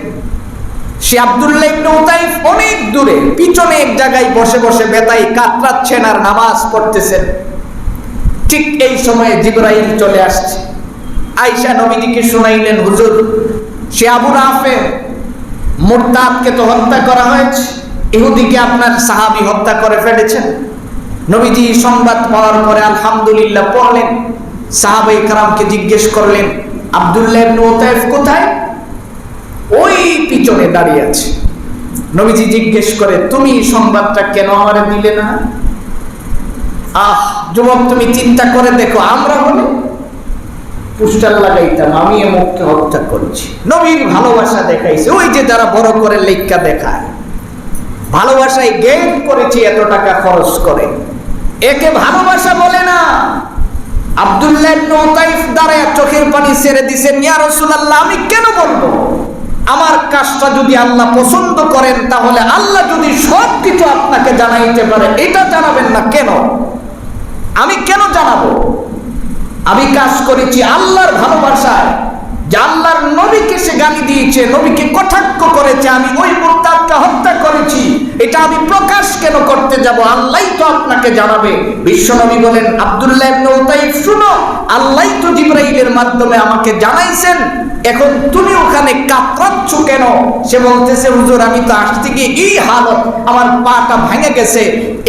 সে আব্দুল্লাহ ইবনে উতাইফ অনেক দূরে পিছনে এক জায়গায় বসে বসে বেতাই কাতরাচ্ছেন আর নামাজ পড়তেছেন। ঠিক এই সময়ে জিবরাইল চলে আসছে, আয়েশা নবীজিকে শুনাইলেন, হুজুর, সে আবু রাফে মুরতাদকে তো হত্যা করা হয়েছে, ইহুদিকে আপনার সাহাবী হত্যা করে ফেলেছেন। নবীজি সংবাদ পাওয়ার পরে আলহামদুলিল্লাহ পড়লেন, সাহাবায়ে কেরামকে জিজ্ঞেস করলেন, আব্দুল্লাহ ইবনে উতাইফ কোথায়? ওই পিছনে দাঁড়িয়ে আছে। নবীজি জিজ্ঞেস করে, তুমি সংবাদটা কেন আমারে দিলে না? যুবক, তুমি চিন্তা করে দেখো, আমরা হলে পোস্টার লাগাইতাম, আমি এমনকে হত্যা করেছি। নবীর ভালোবাসা দেখাইছে, ওই যে যারা বড় করে লেখা দেখায়, ভালোবাসায় গেম করেছি এত টাকা খরচ করে, একে ভালোবাসা বলে না। আব্দুল্লাহ ইবনে উতাইফ দাঁড়ায় চোখের পানি ছেড়ে দিছেন, ইয়া রাসূলুল্লাহ, আমি কেন বলবো? আমার কাজটা যদি আল্লাহ পছন্দ করেন, তাহলে আল্লাহ যদি সব কিছু আপনাকে জানাইতে পারে, এটা জানাবেন না কেন? আমি কেন জানাবো? আমি কাজ করেছি আল্লাহর ভালোবাসায়, যে আল্লাহর নবীকে সে গালি দিয়েছে, নবীকে কটাক্ষ করেছে, আমি ওই মুরতাদকে হত্যা করেছি, এটা আমি প্রকাশ কেন করতে যাব? আল্লাহই তো আপনাকে জানাবে। বিশ্বনবী বলেন, আব্দুল্লাহ ইবনে উতাইফ, শুনো, আল্লাহই তো জিবরাইলের মাধ্যমে আমাকে জানাইছেন, এখন তুমি ওখানে কাতরাচ্ছ কেন? সে বলতেছে, হুজুর, আমি তো আসতে গিয়ে এই হালত, আমার পাটা ভেঙে গেছে।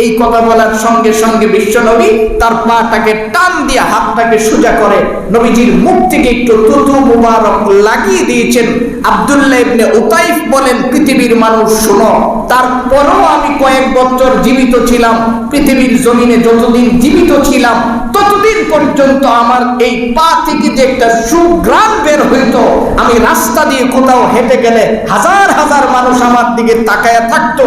এই কথা বলার সঙ্গে সঙ্গে বিশ্বনবী তার পাটাকে টান দিয়ে হাতটাকে সোজা করে নবীজির মুখ থেকে একটু থুথু মুবারক লাগিয়ে দিয়েছেন। আব্দুল্লাহ ইবনে উতাইফ বলেন, পৃথিবীর মানুষ শোনো, তারপরেও আমি কয়েক বছর জীবিত ছিলাম, পৃথিবীর জমিনে যতদিন জীবিত ছিলাম ততদিন পর্যন্ত আমার এই পা থেকে যে একটা সুঘ্রাণ বের হইতো, আমি রাস্তা দিয়ে কোথাও হেঁটে গেলে হাজার হাজার মানুষ আমার দিকে তাকায়া থাকতো।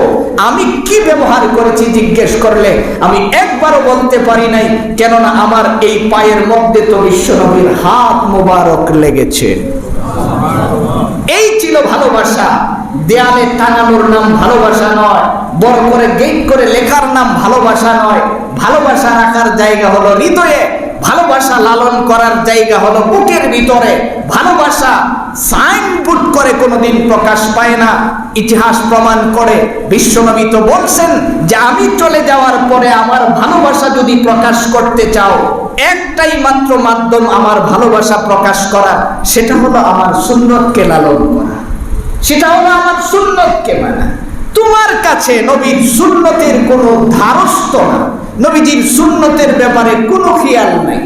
আমি কি ব্যবহার করেছি জিজ্ঞেস করলে আমি একবারও বলতে পারি নাই, কেননা আমার এই পায়ের মধ্যে তো বিশ্বনবীর হাত মুবারক লেগেছে। এই ছিল ভালোবাসা। দেয়ালে টাঙানোর নাম ভালোবাসা নয়, বড় করে গেট করে লেখার নাম ভালোবাসা নয়। ভালোবাসা রাখার জায়গা হলো হৃদয়ে, ভালোবাসা লালন করার জায়গা হলো বুকের ভিতরে। ভালোবাসা সাইনবোর্ড করে কোনোদিন প্রকাশ পায় না। ইতিহাস প্রমাণ করে, বিশ্বনবী তো বলছেন যে আমি চলে যাওয়ার পরে আমার ভালোবাসা যদি প্রকাশ করতে চাও, একটাই মাত্র মাধ্যম আমার ভালোবাসা প্রকাশ করা, সেটা হলো আমার সুন্নতকে লালন করা, সেটা হলো আমার সুন্নতকে মানা। তোমার কাছে নবীর সুন্নতের কোনো ধারস্থ না, নবীজির সুন্নতের ব্যাপারে কোনো খেয়াল নাই।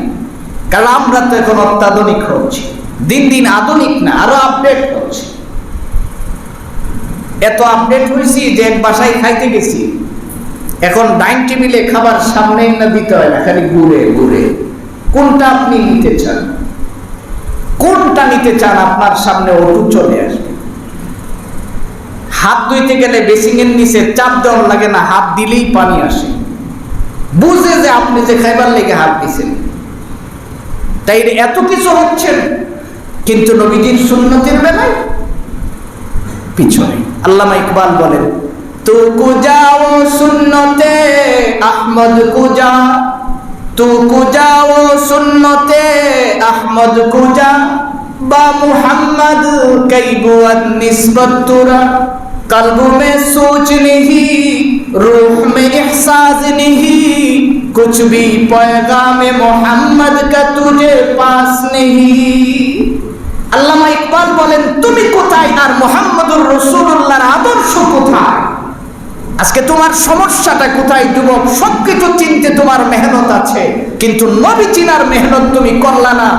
কারণ আমরা তো এখন অত্যাধুনিক হচ্ছি, দিন দিন আধুনিক না, আরো আপডেট হচ্ছে। এত আপডেট হয়েছি যে এক বাসায় খাইতে গেছি, এখন ডাইনিং টেবিলে খাবার সামনেই না দিতে হয় না, খালি ঘুরে ঘুরে কোনটা আপনি নিতে চান, কোনটা নিতে চান আপনার সামনে ওটু চলে আসবে। হাত ধুইতে গেলে বেসিং এর নিচে চাপ দেওয়ার লাগে না, হাত দিলেই পানি আসে, বুঝে যে আপনি যে খাইবার লেগে হাত দিছেন। তাই এত কিছু হচ্ছেন, কিন্তু নবীজির সুন্নতের বেলায় পিছনে। আল্লামা ইকবাল বলেন, তু কুজাও সুন্নতে আহমদ কুজা, তু কুজাও সুন্নতে আহমদ কুজা, বা মুহাম্মদ কৈবুয়াত নিসবত তুরা, कल्ब में सोच नहीं, रूह में एहसास नहीं, कुछ भी पैगाम मोहम्मद का तुझे पास नहीं। আল্লামা ইকবাল বলেন, তুমি কোথায় আর মুহাম্মদুর রাসূলুল্লাহর আদর্শ কোথায়? আজকে তোমার সমস্যাটা কোথায় যুবক? সবকিছু চিনতে তোমার মেহনত আছে, কিন্তু নবী চিনার মেহনত তুমি করলা না।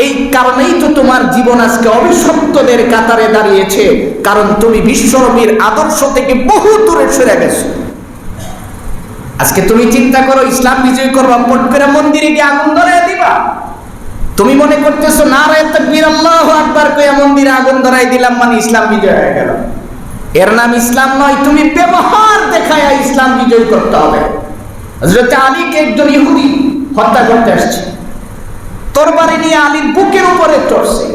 এই কারণেই তো তোমার জীবন আজকে অভিশপ্তদের কাতারে দাঁড়িয়েছে, কারণ তুমি বিশ্বনবীর আদর্শ থেকে বহু দূরে সরে গেছো। আজকে তুমি চিন্তা করো, ইসলাম বিজয় করবা, পট করে মন্দিরে গিয়ে আগুন ধরায় দিবা। তুমি মনে করতেছো নারায়ে তাকবীর আল্লাহু আকবার কইয়া মন্দিরে আগুন ধরাই দিলাম মানে ইসলাম বিজয় হয়ে গেল। এর নাম ইসলাম নয়। তুমি ব্যবহার দেখায় ইসলাম বিজয় করতে হবে। হযরত আলীকে একজন ইহুদি হত্যা করতে আসছে, তরবারি নিয়ে আলীর বুকের উপরে চড়ছে।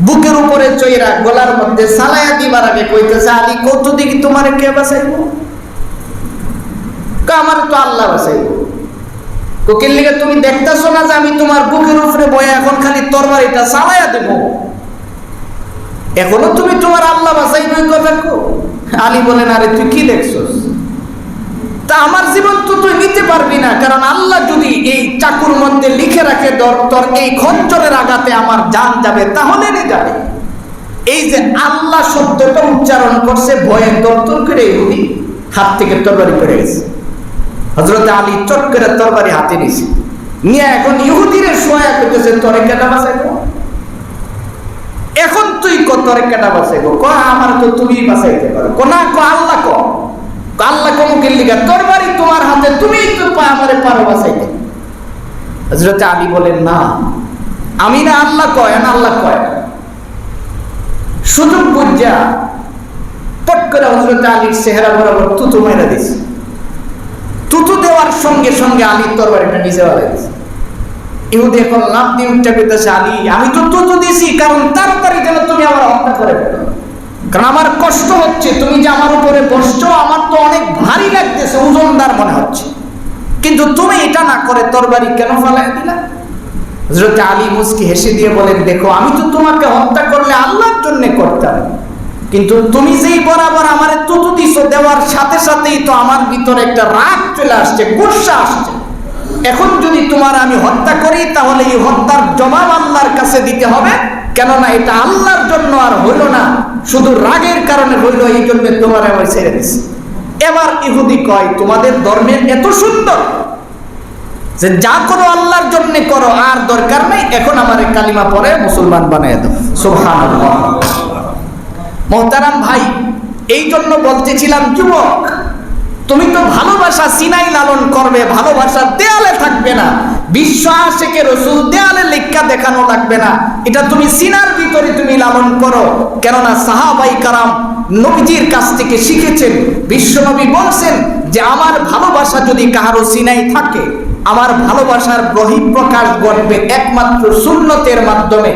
বুকের উপরে চইরা গলার মধ্যে সালায়া দিবার আগে কইতেছে, আলী কত দেখি তোমারে কে বাঁচাইবো? আমার তো আল্লাহ বাঁচাইবো। কোকিল লিগে তুমি দেখতেছো না যে আমি তোমার বুকের উপরে বয়ে এখন খালি তরবারিটা চালায়া দেব? এখনো তুমি তোমার আল্লাহ বাঁচাইবো কথা কো? আলী বলেন, আরে তুই কি দেখছস? তা আমার জীবন তো তুই নিতে পারবি না, কারণ আল্লাহ যদি এই চাকুর মধ্যে লিখে রাখে তোর এই খঞ্জরের আঘাতে আমার জান যাবে, তাহলে নিয়ে যাবে। এই যে আল্লাহ শব্দটা উচ্চারণ করছে, ভয়ে দপ্তর করে ইহুদি হাত থেকে তরবারি পড়ে গেছে। হযরত আলী চট করে তরবারি হাতে নিয়েছে, নিয়ে এখন ইহুদিরে শোয়া করতেছে, তোরে কেটা বাঁচাইবো? এখন তুই তোরে কেটা বাঁচাইবো? আমার তো তুমি বাঁচাইতে পারো। না, আল্লাহ ক আল্লাহ কমুকের লিগা তরবারি তোমার হাতে, তুমি তো আমারে পারো বাঁচাইতে। হযরত আলী বলেন, না আমি না, আল্লাহ কয় না, আল্লাহ কয়। সুযোগ বুঝা পট করে হযরত আলীর চেহারা বরাবর তুতু মেরে দিছে। তুতু দেওয়ার সঙ্গে সঙ্গে আলীর তরবারিটা নিচে ফেলে দিছে। ইহুদি এখন লাফ দিয়ে উঠে পেতেছে, আলী আমি তো তুতু দিছি, কারণ তাড়াতাড়ি যেন তুমি আমার হত্যা করে ফেলো, কারণ আমার কষ্ট হচ্ছে। তুমি যে আমার উপরে বসছো, আমার তো অনেক ভারী লাগতেছে, ওজনদার মনে হচ্ছে, কিন্তু তুমি এটা না করে তরবারি কেন ফেলাই দিলা? হযরত আলী মুস্কি হেসে দিয়ে বলেন, দেখো আমি তো তোমাকে হত্যা করলে আল্লাহর জন্য করতাম, কিন্তু তুমি যেই বরাবর আমারে তুতু দিছো, দেওয়ার সাথে সাথেই তো আমার ভিতরে একটা রাগ চলে আসছে, গুসা আসছে। এখন যদি তোমার আমি হত্যা করি, তাহলে এই হত্যার জবাব আল্লাহর কাছে দিতে হবে, কেননা এটা আল্লাহর জন্য আর হইল না, শুধু রাগের কারণে হইল, এই জন্য তোমার আমি ছেড়ে দিছি। এবার ইহুদি কয়, তোমাদের ধর্মের এত সুন্দর যে যা করো আল্লাহর জন্য করো, আর দরকার নেই, এখন আমার কালিমা পড়ে মুসলমান বানিয়ে দাও। সুবহানাল্লাহ। মুহতারাম ভাই, এই জন্য বলতেছিলাম, যুবক তুমি তো ভালোবাসা সিনাই লালন করবে, ভালোবাসা দেয়ালে থাকবে না। বিশ্ব আশিকে রাসূল দেয়ালে লেখা দেখানো লাগবে না, এটা তুমি সিনার ভিতরে তুমি লালন করো। কেননা সাহাবাই কারাম নবীজির কাছ থেকে শিখেছেন। বিশ্বনবী বলছেন যে আমার ভালোবাসা যদি কাহারো সিনাই থাকে, আমার ভালোবাসার বহিঃপ্রকাশ ঘটবে একমাত্র সুন্নতের মাধ্যমে,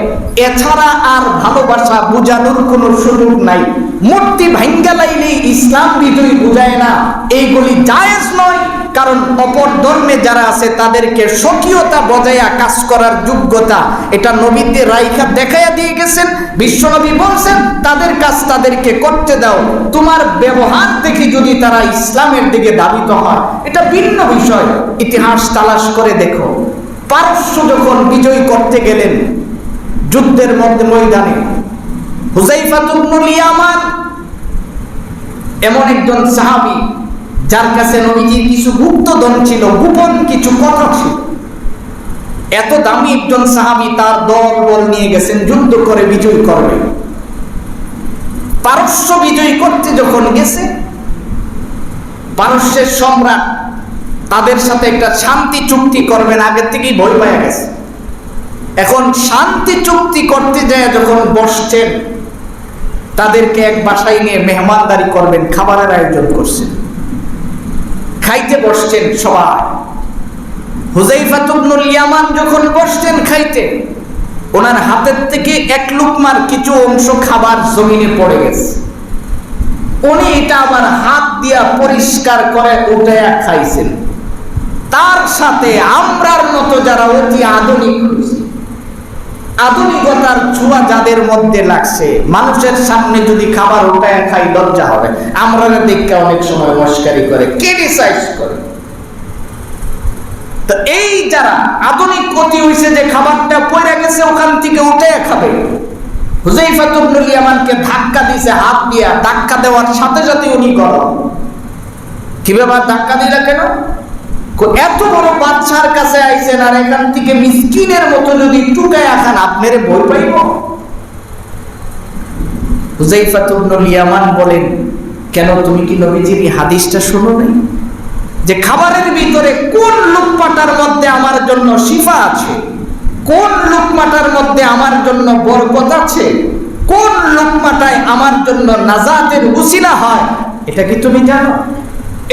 এছাড়া আর ভালোবাসা বোঝানোর কোনো সুযোগ নাই। মূর্তি ভাঙ্গা লাইলেই ইসলাম বিজয়ী বুঝায় না, এইগুলি জায়েজ নয়। কারণ অপর ধর্মে যারা আছে তাদেরকে স্বকীয়তা বজায়া কাজ করার যোগ্যতা এটা নবীতে রাইখা দেখাইয়া দিয়ে গেছেন। বিশ্বনবী বলছেন তাদের কাজ তাদেরকে করতে দাও, তোমার ব্যবহার দেখে যদি তারা ইসলামের দিকে ধাবিত হয় এটা ভিন্ন বিষয়। ইতিহাস তালাশ করে দেখো, পারস্য যখন বিজয় করতে গেলেন যুদ্ধের মধ্যে ময়দানে, হুযায়ফা ইবনুল ইয়ামান এমন একজন সাহাবী যার কাছে নবীজির কিছু গুপ্তধন ছিল, গোপন কিছু কথা ছিল। এত দামি একজন সাহাবী তার দল বল নিয়ে গেছেন যুদ্ধ করে বিজয় করবে। পারস্য বিজয় করতে যখন গেছে, পারস্যের সম্রাট তাদের সাথে একটা শান্তি চুক্তি করবেন, আগে থেকেই ভয় পেয়ে গেছে। এখন শান্তি চুক্তি করতে যায় যখন বসছেন, তাদেরকে এক বাসায় নিয়ে মেহমানদারি করবেন, খাবারের আয়োজন করছেন, খাইতে বসছেন সবাই। হুযায়ফা ইবনুল ইয়ামান যখন বসছেন খাইতে, ওনার হাতের থেকে এক লুকমার কিছু অংশ খাবার জমিনে পড়ে গেছে। উনি এটা আবার হাত দিয়া পরিষ্কার করে উঠায়া খাইছেন। তার সাথে আমরার মতো যারা অতি আধুনিক, আধুনিকতার ছোঁয়া যাদের মধ্যে লাগছে, মানুষের সামনে যদি খাবার উঠায় খাই লজ্জা হবে। আমরা দেখতে অনেক সময় মস্কারি করে, ক্রিটিসাইজ করে। তো এই যারা আধুনিক গতি হইছে যে খাবারটা পড়ে গেছে ওখান থেকে উঠে খাবে, হুযায়ফা ইবনুল ইয়ামানকে ধাক্কা দিয়েছে, হাত দিয়া ধাক্কা দেওয়ার সাথে সাথে উনি গরম। কি ব্যাপার, ধাক্কা দিলা কেন? এত বড় বাদশার কাছে আইছেন, আর এখান থেকে মিসকিনের মতো যদি টুকায় আছেন, আপনারে ভয় পাইব? হুযায়ফা ইবনুল ইয়ামান বলেন, কেন তুমি কি নবীজির হাদিসটা শোনো নাই যে খাবারের ভিতরে কোন লুকমাটার মধ্যে আমার জন্য শিফা আছে, কোন লুকমাটার মধ্যে আমার জন্য বরকত আছে, কোন লোকমাটাই আমার জন্য নাজাতের উসিলা হয়, এটা কি তুমি জানো?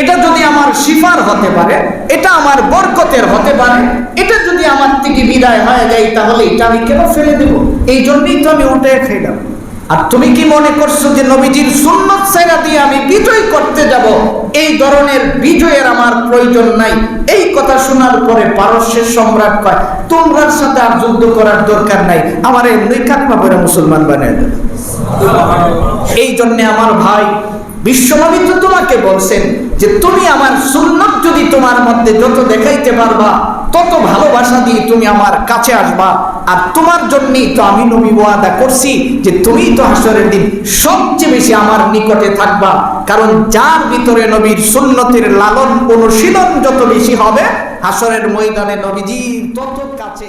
এটা যদি আমার শিফার হতে পারে, এটা আমার বরকতের হতে পারে, এটা যদি আমার থেকে বিদায় হয়ে যায়, তাহলে এটা আমি কেন ফেলে দেব? এই জন্যই তো আমি উঠে খাইলাম। আর তুমি কি মনে করছো যে নবীজির সুন্নত ছাইরা দিয়ে আমি বিজয় করতে যাব? এই ধরনের বিজয়ের আমার প্রয়োজন নাই। এই কথা শোনার পরে পারস্যের সম্রাট কয়, তোমরার সাথে আর যুদ্ধ করার দরকার নাই, আমার এমনি কাকমা পরে মুসলমান বানিয়ে দেবে। এই জন্য আমার ভাই, বিশ্বনবী তো তোমাকে বলছেন যে তুমি আমার সুন্নাত যদি তোমার মধ্যে যত দেখাইতে পারবা, তত ভালোবাসা দিয়ে তুমি আমার কাছে আসবা। আর তোমার জন্যই তো আমি নবী ওয়াদা করছি যে তুমি তো হাসরের দিন সবচেয়ে বেশি আমার নিকটে থাকবা। কারণ যার ভিতরে নবীর সুন্নতের লালন অনুশীলন যত বেশি হবে, হাসরের ময়দানে নবীজি তত কাছে।